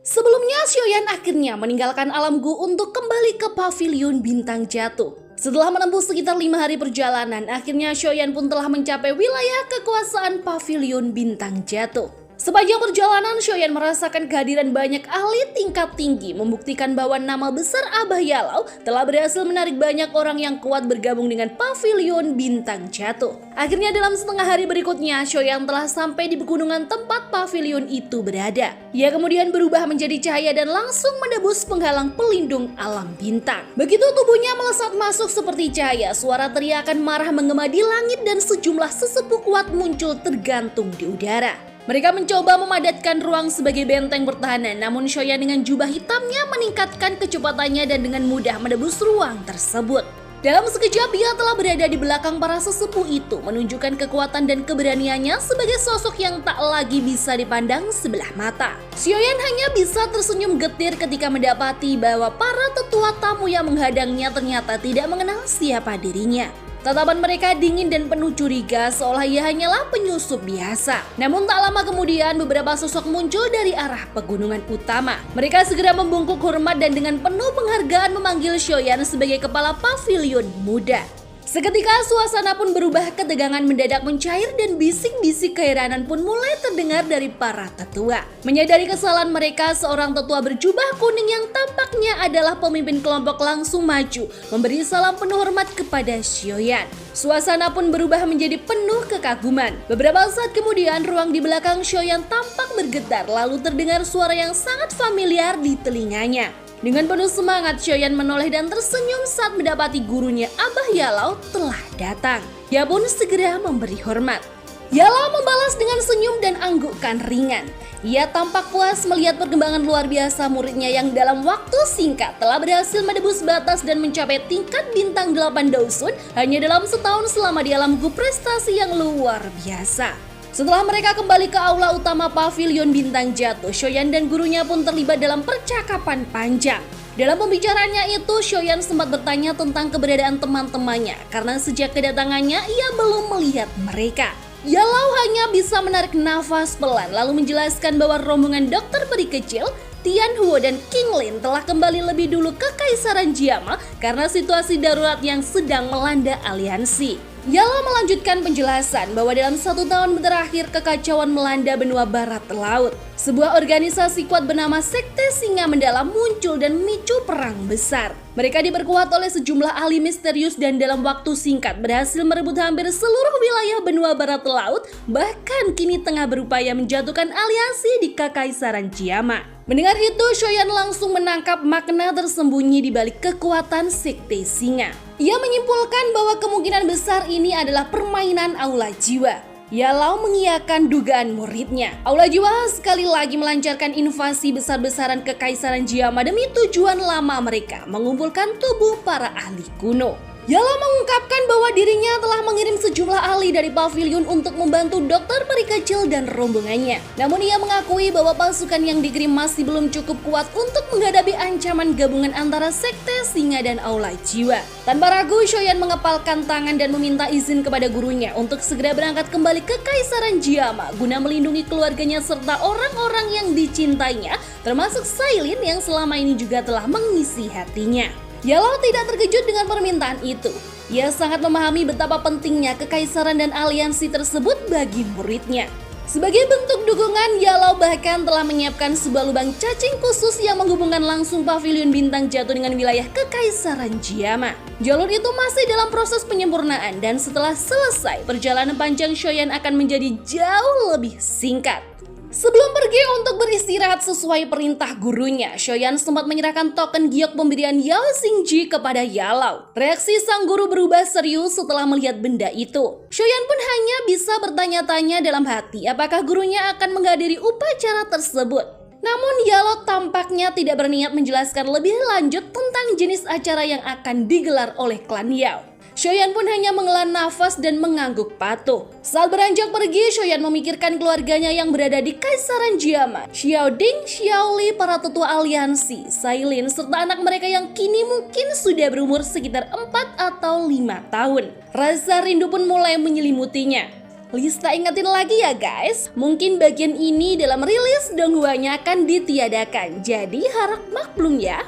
Sebelumnya, Xiaoyan akhirnya meninggalkan Alam Gu untuk kembali ke Pavilion Bintang Jatuh. Setelah menempuh sekitar 5 hari perjalanan, akhirnya Xiaoyan pun telah mencapai wilayah kekuasaan Pavilion Bintang Jatuh. Sepanjang perjalanan, Xiaoyan merasakan kehadiran banyak ahli tingkat tinggi, membuktikan bahwa nama besar Abah Yalau telah berhasil menarik banyak orang yang kuat bergabung dengan Pavilion Bintang Jatuh. Akhirnya dalam setengah hari berikutnya, Xiaoyan telah sampai di pegunungan tempat pavilion itu berada. Ia kemudian berubah menjadi cahaya dan langsung menebus penghalang pelindung alam bintang. Begitu tubuhnya melesat masuk seperti cahaya, suara teriakan marah menggema di langit dan sejumlah sesepuh kuat muncul tergantung di udara. Mereka mencoba memadatkan ruang sebagai benteng pertahanan, namun Xiaoyan dengan jubah hitamnya meningkatkan kecepatannya dan dengan mudah menebus ruang tersebut. Dalam sekejap ia telah berada di belakang para sesepuh itu, menunjukkan kekuatan dan keberaniannya sebagai sosok yang tak lagi bisa dipandang sebelah mata. Xiaoyan hanya bisa tersenyum getir ketika mendapati bahwa para tetua tamu yang menghadangnya ternyata tidak mengenal siapa dirinya. Tatapan mereka dingin dan penuh curiga seolah ia hanyalah penyusup biasa. Namun tak lama kemudian beberapa sosok muncul dari arah pegunungan utama. Mereka segera membungkuk hormat dan dengan penuh penghargaan memanggil Xiaoyan sebagai kepala pavilion muda. Seketika suasana pun berubah, ketegangan mendadak mencair dan bisik-bisik keheranan pun mulai terdengar dari para tetua. Menyadari kesalahan mereka, seorang tetua berjubah kuning yang tampaknya adalah pemimpin kelompok langsung maju, memberi salam penuh hormat kepada Xiaoyan. Suasana pun berubah menjadi penuh kekaguman. Beberapa saat kemudian ruang di belakang Xiaoyan tampak bergetar, lalu terdengar suara yang sangat familiar di telinganya. Dengan penuh semangat, Xiaoyan menoleh dan tersenyum saat mendapati gurunya Abah Yalau telah datang. Ia pun segera memberi hormat. Yalau membalas dengan senyum dan anggukan ringan. Ia tampak puas melihat perkembangan luar biasa muridnya yang dalam waktu singkat telah berhasil menebus batas dan mencapai tingkat bintang 8 Daosun hanya dalam setahun selama di Alam Gu, prestasi yang luar biasa. Setelah mereka kembali ke aula utama Pavilion Bintang Jatuh, Xiaoyan dan gurunya pun terlibat dalam percakapan panjang. Dalam pembicaraannya itu, Xiaoyan sempat bertanya tentang keberadaan teman-temannya karena sejak kedatangannya ia belum melihat mereka. Yalau hanya bisa menarik nafas pelan lalu menjelaskan bahwa rombongan dokter peri kecil Tian Huo dan King Lin telah kembali lebih dulu ke Kaisaran Jiama karena situasi darurat yang sedang melanda aliansi. Yalau melanjutkan penjelasan bahwa dalam 1 tahun terakhir kekacauan melanda benua barat laut. Sebuah organisasi kuat bernama Sekte Singa Mendalam muncul dan memicu perang besar. Mereka diperkuat oleh sejumlah ahli misterius dan dalam waktu singkat berhasil merebut hampir seluruh wilayah benua barat laut, bahkan kini tengah berupaya menjatuhkan aliansi di Kekaisaran Jiama. Mendengar itu, Xiaoyan langsung menangkap makna tersembunyi di balik kekuatan Sekte Singa. Ia menyimpulkan bahwa kemungkinan besar ini adalah permainan Aula Jiwa. Yalau mengiyakan dugaan muridnya. Aula Jiwa sekali lagi melancarkan invasi besar-besaran ke Kekaisaran Jiama demi tujuan lama mereka, mengumpulkan tubuh para ahli kuno. Yalau mengungkapkan bahwa dirinya telah mengirim sejumlah ahli dari pavilion untuk membantu dokter peri kecil dan rombongannya. Namun ia mengakui bahwa pasukan yang dikirim masih belum cukup kuat untuk menghadapi ancaman gabungan antara Sekte Singa dan Aula Jiwa. Tanpa ragu, Xiaoyan mengepalkan tangan dan meminta izin kepada gurunya untuk segera berangkat kembali ke Kaisaran Jiama guna melindungi keluarganya serta orang-orang yang dicintainya, termasuk Sailin yang selama ini juga telah mengisi hatinya. Yalau tidak terkejut dengan permintaan itu. Ia sangat memahami betapa pentingnya kekaisaran dan aliansi tersebut bagi muridnya. Sebagai bentuk dukungan, Yalau bahkan telah menyiapkan sebuah lubang cacing khusus yang menghubungkan langsung Pavilion Bintang Jatuh dengan wilayah Kekaisaran Jiama. Jalur itu masih dalam proses penyempurnaan dan setelah selesai, perjalanan panjang Xiaoyan akan menjadi jauh lebih singkat. Sebelum pergi untuk beristirahat sesuai perintah gurunya, Xiaoyan sempat menyerahkan token giok pemberian Yao Xingji kepada Yalau. Reaksi sang guru berubah serius setelah melihat benda itu. Xiaoyan pun hanya bisa bertanya-tanya dalam hati apakah gurunya akan menghadiri upacara tersebut. Namun Yalau tampaknya tidak berniat menjelaskan lebih lanjut tentang jenis acara yang akan digelar oleh klan Yao. Xiaoyan pun hanya menghela nafas dan mengangguk patuh. Saat beranjak pergi, Xiaoyan memikirkan keluarganya yang berada di Kaisaran Jiama, Xiao Ding, Xiao Li, para tetua aliansi, Sailin, serta anak mereka yang kini mungkin sudah berumur sekitar 4 atau 5 tahun. Rasa rindu pun mulai menyelimutinya. Lista ingetin lagi ya guys, mungkin bagian ini dalam rilis Donghuanya akan ditiadakan, jadi harap maklum ya.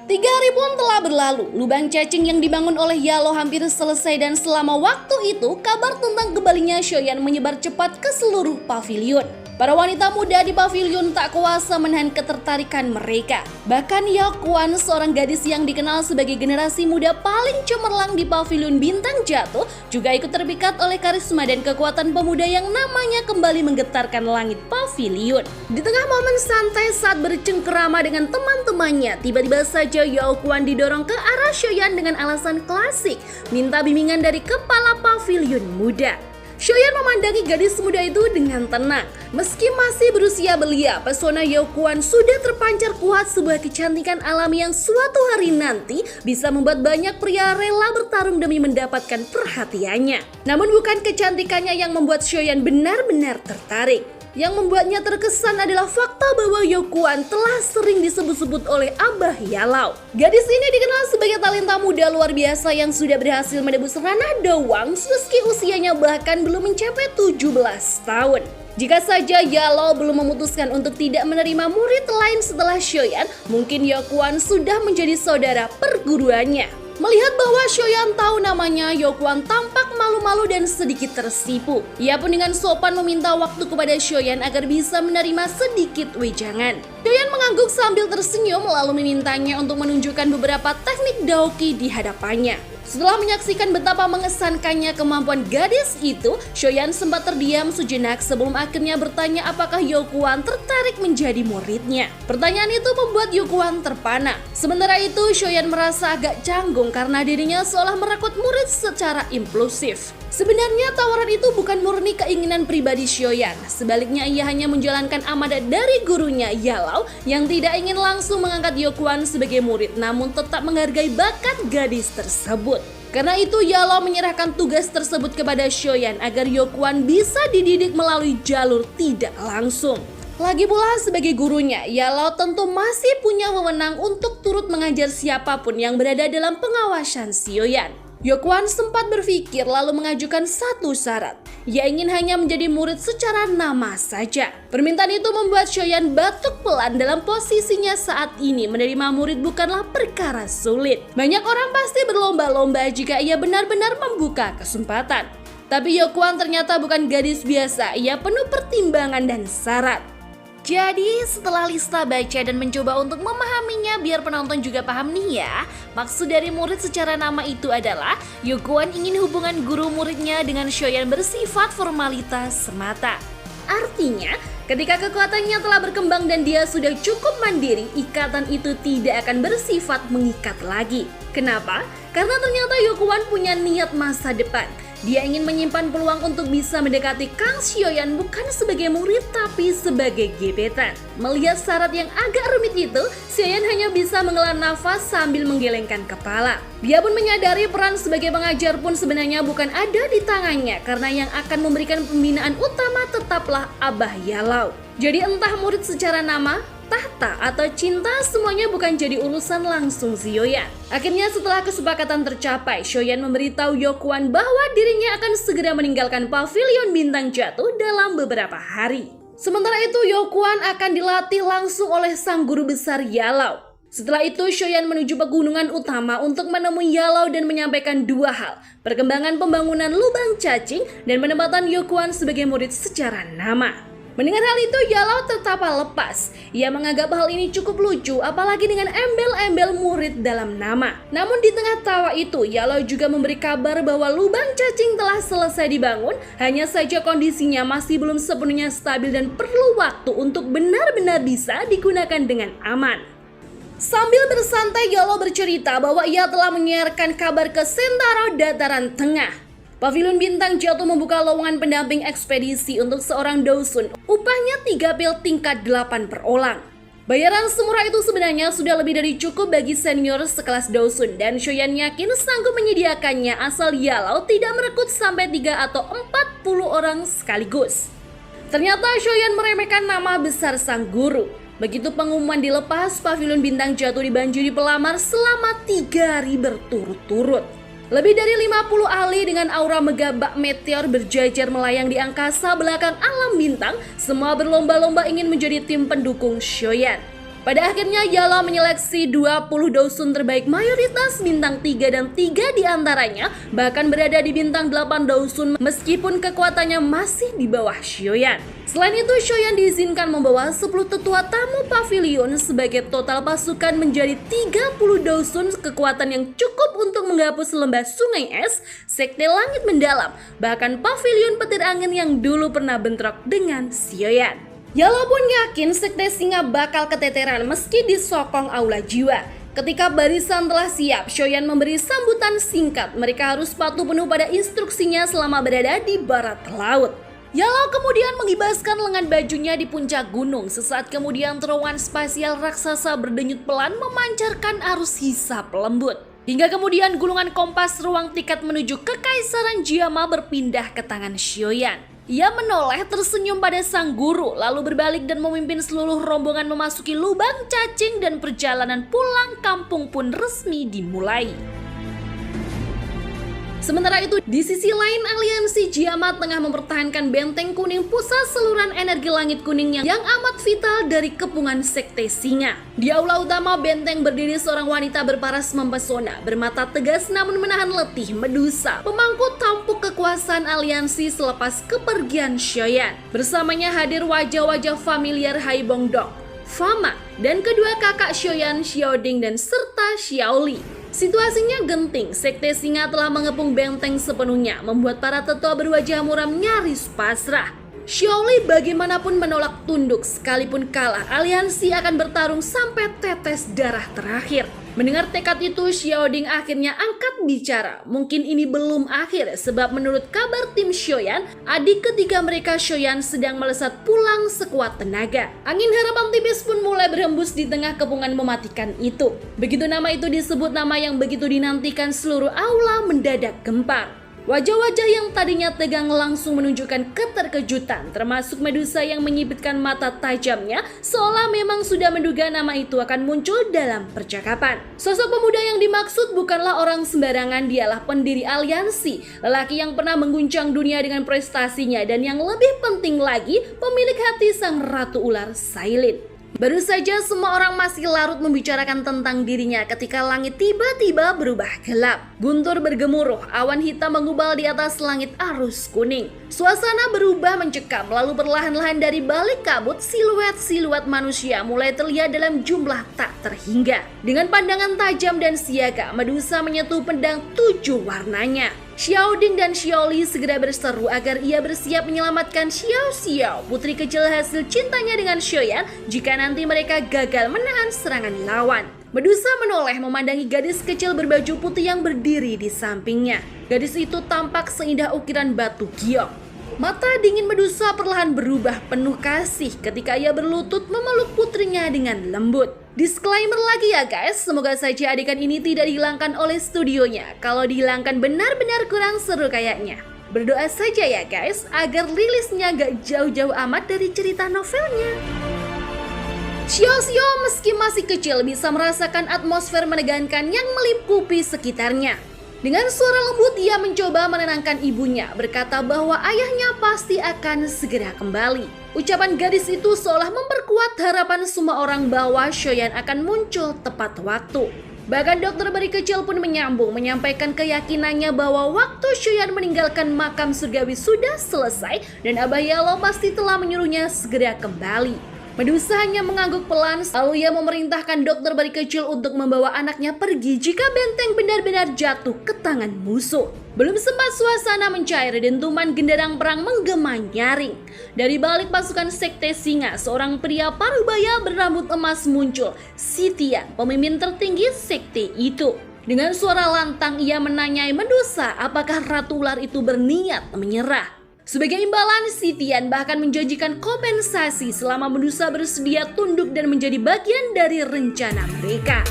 3 hari pun telah berlalu, lubang cacing yang dibangun oleh Yalow hampir selesai dan selama waktu itu kabar tentang kembalinya Shoyan menyebar cepat ke seluruh pavilion. Para wanita muda di pavilion tak kuasa menahan ketertarikan mereka. Bahkan Yeokwan, seorang gadis yang dikenal sebagai generasi muda paling cemerlang di pavilion Bintang Jatuh, juga ikut terpikat oleh karisma dan kekuatan pemuda yang namanya kembali menggetarkan langit pavilion. Di tengah momen santai saat bercengkerama dengan teman-temannya, tiba-tiba saja Yeokwan didorong ke arah Shoyan dengan alasan klasik, minta bimbingan dari kepala pavilion muda. Shoyan memandangi gadis muda itu dengan tenang. Meski masih berusia belia, pesona Yeokwan sudah terpancar kuat sebuah kecantikan alami yang suatu hari nanti bisa membuat banyak pria rela bertarung demi mendapatkan perhatiannya. Namun bukan kecantikannya yang membuat Shoyan benar-benar tertarik. Yang membuatnya terkesan adalah fakta bahwa Yeokwan telah sering disebut-sebut oleh Abah Yalow. Gadis ini dikenal sebagai talenta muda luar biasa yang sudah berhasil menembus ranah doang meski usianya bahkan belum mencapai 17 tahun. Jika saja Yalow belum memutuskan untuk tidak menerima murid lain setelah Shoyan, mungkin Yeokwan sudah menjadi saudara perguruannya. Melihat bahwa Shoyan tahu namanya, Yeokwan tampak malu-malu dan sedikit tersipu. Ia pun dengan sopan meminta waktu kepada Shoyan agar bisa menerima sedikit wejangan. Shoyan mengangguk sambil tersenyum lalu memintanya untuk menunjukkan beberapa teknik Daoki di hadapannya. Setelah menyaksikan betapa mengesankannya kemampuan gadis itu, Shoyan sempat terdiam sejenak sebelum akhirnya bertanya apakah Yeokwan tertarik menjadi muridnya. Pertanyaan itu membuat Yeokwan terpana. Sementara itu, Shoyan merasa agak canggung karena dirinya seolah merekrut murid secara impulsif. Sebenarnya tawaran itu bukan murni keinginan pribadi Shoyan. Sebaliknya ia hanya menjalankan amanat dari gurunya Yalow yang tidak ingin langsung mengangkat Yeokwan sebagai murid namun tetap menghargai bakat gadis tersebut. Karena itu Yalow menyerahkan tugas tersebut kepada Shoyan agar Yeokwan bisa dididik melalui jalur tidak langsung. Lagi pula sebagai gurunya, Yalow tentu masih punya wewenang untuk turut mengajar siapapun yang berada dalam pengawasan Shoyan. Yeokwan sempat berpikir lalu mengajukan satu syarat. Ia ingin hanya menjadi murid secara nama saja. Permintaan itu membuat Shoyan batuk pelan dalam posisinya saat ini. Menerima murid bukanlah perkara sulit. Banyak orang pasti berlomba-lomba jika ia benar-benar membuka kesempatan. Tapi Yeokwan ternyata bukan gadis biasa. Ia penuh pertimbangan dan syarat. Jadi setelah Lista baca dan mencoba untuk memahaminya biar penonton juga paham nih ya. Maksud dari murid secara nama itu adalah Yeokwan ingin hubungan guru muridnya dengan Shoyan bersifat formalitas semata. Artinya ketika kekuatannya telah berkembang dan dia sudah cukup mandiri, ikatan itu tidak akan bersifat mengikat lagi. Kenapa? Karena ternyata Yeokwan punya niat masa depan. Dia ingin menyimpan peluang untuk bisa mendekati Kang Shoyan bukan sebagai murid tapi sebagai gebetan. Melihat syarat yang agak rumit itu, Shoyan hanya bisa menghela nafas sambil menggelengkan kepala. Dia pun menyadari peran sebagai pengajar pun sebenarnya bukan ada di tangannya karena yang akan memberikan pembinaan utama tetaplah Abah Yalow. Jadi entah murid secara nama, tahta atau cinta semuanya bukan jadi urusan langsung Shoyan. Akhirnya setelah kesepakatan tercapai, Shoyan memberitahu Yeokwan bahwa dirinya akan segera meninggalkan pavilion Bintang Jatuh dalam beberapa hari. Sementara itu Yeokwan akan dilatih langsung oleh sang guru besar Yalow. Setelah itu Shoyan menuju pegunungan utama untuk menemui Yalow dan menyampaikan dua hal, perkembangan pembangunan lubang cacing dan penempatan Yeokwan sebagai murid secara nama. Mendengar hal itu, Yalow tertapa lepas. Ia menganggap hal ini cukup lucu, apalagi dengan embel-embel murid dalam nama. Namun di tengah tawa itu, Yalow juga memberi kabar bahwa lubang cacing telah selesai dibangun, hanya saja kondisinya masih belum sepenuhnya stabil dan perlu waktu untuk benar-benar bisa digunakan dengan aman. Sambil bersantai, Yalow bercerita bahwa ia telah menyiarkan kabar ke Sentaro Dataran Tengah. Pavilion Bintang Jatuh membuka lowongan pendamping ekspedisi untuk seorang dosun. Upahnya 3 pil tingkat 8 per orang. Bayaran semurah itu sebenarnya sudah lebih dari cukup bagi senior sekelas dosun dan Shoyan yakin sanggup menyediakannya asal Yalow tidak merekrut sampai 3 atau 40 orang sekaligus. Ternyata Shoyan meremehkan nama besar sang guru. Begitu pengumuman dilepas, Pavilion Bintang Jatuh dibanjiri pelamar selama 3 hari berturut-turut. Lebih dari 50 ali dengan aura megah bak meteor berjajar melayang di angkasa belakang alam bintang, semua berlomba-lomba ingin menjadi tim pendukung Shoyan. Pada akhirnya Yala menyeleksi 20 Dosun terbaik mayoritas bintang 3 dan 3 diantaranya bahkan berada di bintang 8 Dosun meskipun kekuatannya masih di bawah Shoyan. Selain itu Shoyan diizinkan membawa 10 tetua tamu pavilion sebagai total pasukan menjadi 30 Dosun, kekuatan yang cukup untuk menghapus lembah sungai es, sekte langit mendalam, bahkan pavilion petir angin yang dulu pernah bentrok dengan Shoyan. Yala pun yakin sekte singa bakal keteteran meski disokong aula jiwa. Ketika barisan telah siap, Shoyan memberi sambutan singkat. Mereka harus patuh penuh pada instruksinya selama berada di barat laut. Yala kemudian mengibaskan lengan bajunya di puncak gunung. Sesaat kemudian terowongan spasial raksasa berdenyut pelan memancarkan arus hisap lembut. Hingga kemudian gulungan kompas ruang tiket menuju kekaisaran Jiama berpindah ke tangan Shoyan. Ia menoleh tersenyum pada sang guru, lalu berbalik dan memimpin seluruh rombongan memasuki lubang cacing dan perjalanan pulang kampung pun resmi dimulai. Sementara itu, di sisi lain aliansi Jiama tengah mempertahankan benteng kuning, pusat saluran energi langit kuning yang amat vital dari kepungan sekte singa. Di aula utama benteng berdiri seorang wanita berparas mempesona, bermata tegas namun menahan letih Medusa, pemangku tampuk kekuasaan aliansi selepas kepergian Shoyan. Bersamanya hadir wajah-wajah familiar Hai Bongdong, Fama, dan kedua kakak Shoyan, Xiaoding dan serta Xiaoli. Situasinya genting, sekte singa telah mengepung benteng sepenuhnya, membuat para tetua berwajah muram nyaris pasrah. Xiaoli bagaimanapun menolak tunduk, sekalipun kalah, aliansi akan bertarung sampai tetes darah terakhir. Mendengar tekad itu, Xiaoding akhirnya angkat bicara. Mungkin ini belum akhir, sebab menurut kabar tim Shoyan, adik ketiga mereka Shoyan sedang melesat pulang sekuat tenaga. Angin harapan tipis pun mulai berhembus di tengah kepungan mematikan itu. Begitu nama itu disebut, nama yang begitu dinantikan seluruh aula mendadak gempar. Wajah-wajah yang tadinya tegang langsung menunjukkan keterkejutan, termasuk Medusa yang menyipitkan mata tajamnya seolah memang sudah menduga nama itu akan muncul dalam percakapan. Sosok pemuda yang dimaksud bukanlah orang sembarangan, dialah pendiri aliansi, lelaki yang pernah mengguncang dunia dengan prestasinya dan yang lebih penting lagi, pemilik hati sang Ratu Ular Sailin. Baru saja semua orang masih larut membicarakan tentang dirinya ketika langit tiba-tiba berubah gelap. Guntur bergemuruh, awan hitam mengubal di atas langit arus kuning. Suasana berubah mencekam, lalu perlahan-lahan dari balik kabut siluet-siluet manusia mulai terlihat dalam jumlah tak terhingga. Dengan pandangan tajam dan siaga, Medusa menyentuh pedang 7 warnanya. Xiaoding dan Xiaoli segera berseru agar ia bersiap menyelamatkan Xiao Xiao, putri kecil hasil cintanya dengan Shoyan, jika nanti mereka gagal menahan serangan lawan. Medusa menoleh memandangi gadis kecil berbaju putih yang berdiri di sampingnya. Gadis itu tampak seindah ukiran batu giok. Mata dingin Medusa perlahan berubah penuh kasih ketika ia berlutut memeluk putrinya dengan lembut. Disclaimer lagi ya guys, semoga saja adegan ini tidak dihilangkan oleh studionya. Kalau dihilangkan benar-benar kurang seru kayaknya. Berdoa saja ya guys, agar rilisnya gak jauh-jauh amat dari cerita novelnya. Xiao Xiao meski masih kecil bisa merasakan atmosfer menegangkan yang melipupi sekitarnya. Dengan suara lembut ia mencoba menenangkan ibunya, berkata bahwa ayahnya pasti akan segera kembali. Ucapan gadis itu seolah memperkuat harapan semua orang bahwa Shoyan akan muncul tepat waktu. Bahkan dokter bayi kecil pun menyambung, menyampaikan keyakinannya bahwa waktu Shoyan meninggalkan makam surgawi sudah selesai dan Abah Yalo pasti telah menyuruhnya segera kembali. Medusa hanya mengangguk pelan, lalu ia memerintahkan dokter bayi kecil untuk membawa anaknya pergi jika benteng benar-benar jatuh ke tangan musuh. Belum sempat suasana mencair, dentuman genderang perang menggema nyaring. Dari balik pasukan sekte singa, seorang pria parubaya berambut emas muncul, Sitian, pemimpin tertinggi sekte itu. Dengan suara lantang ia menanyai Medusa apakah Ratu Ular itu berniat menyerah. Sebagai imbalan, Sitian bahkan menjanjikan kompensasi selama Medusa bersedia tunduk dan menjadi bagian dari rencana mereka.